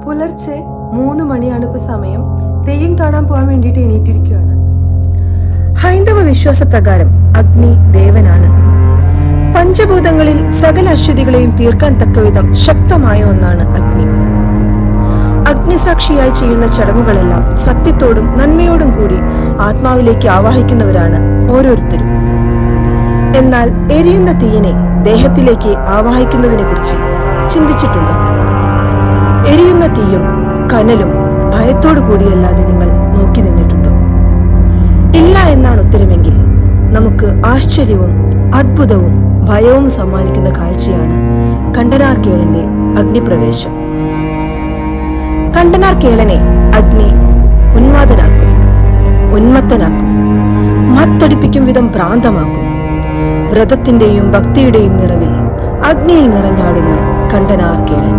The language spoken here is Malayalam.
പുലർച്ചെ 3 മണിയാണ് ഇപ്പൊ സമയം. തെയ്യം കാണാൻ പോകാൻ വേണ്ടിയിട്ട് എണീറ്റിരിക്കുകയാണ്. ഹൈന്ദവ വിശ്വാസപ്രകാരം അഗ്നി ദേവനാണ്. പഞ്ചഭൂതങ്ങളിൽ സകല അശ്വതികളെയും തീർക്കാൻ തക്കവിധം ശക്തമായ ഒന്നാണ് അഗ്നി. അഗ്നിസാക്ഷിയായി ചെയ്യുന്ന ചടങ്ങുകളെല്ലാം സത്യത്തോടും നന്മയോടും കൂടി ആത്മാവിലേക്ക് ആവാഹിക്കുന്നവരാണ് ഓരോരുത്തരും. എന്നാൽ എരിയുന്ന തീയിനെ ദേഹത്തിലേക്ക് ആവാഹിക്കുന്നതിനെ കുറിച്ച് ചിന്തിച്ചിട്ടുണ്ടോ? എരിയുന്ന തീയും കനലും ഭയത്തോടു കൂടിയല്ലാതെ നിങ്ങൾ നോക്കി നിന്നിട്ടുണ്ടോ? ഇല്ല എന്നാണ് ഉത്തരമെങ്കിൽ നമുക്ക് ആശ്ചര്യവും അത്ഭുതവും ഭയവും സമ്മാനിക്കുന്ന കാഴ്ചയാണ് കണ്ടനാർ കേളന്റെ അഗ്നിപ്രവേശം. കണ്ടനാർ കേളനെ അഗ്നി ഉന്മാദനാക്കും, ഉന്മത്തനാക്കും, മത്തടിപ്പിക്കും വിധം ഭ്രാന്തമാക്കും. വ്രതത്തിന്റെയും ഭക്തിയുടെയും നിറവിൽ അഗ്നിയിൽ നിറഞ്ഞാടുന്ന കണ്ടനാർ കേളൻ.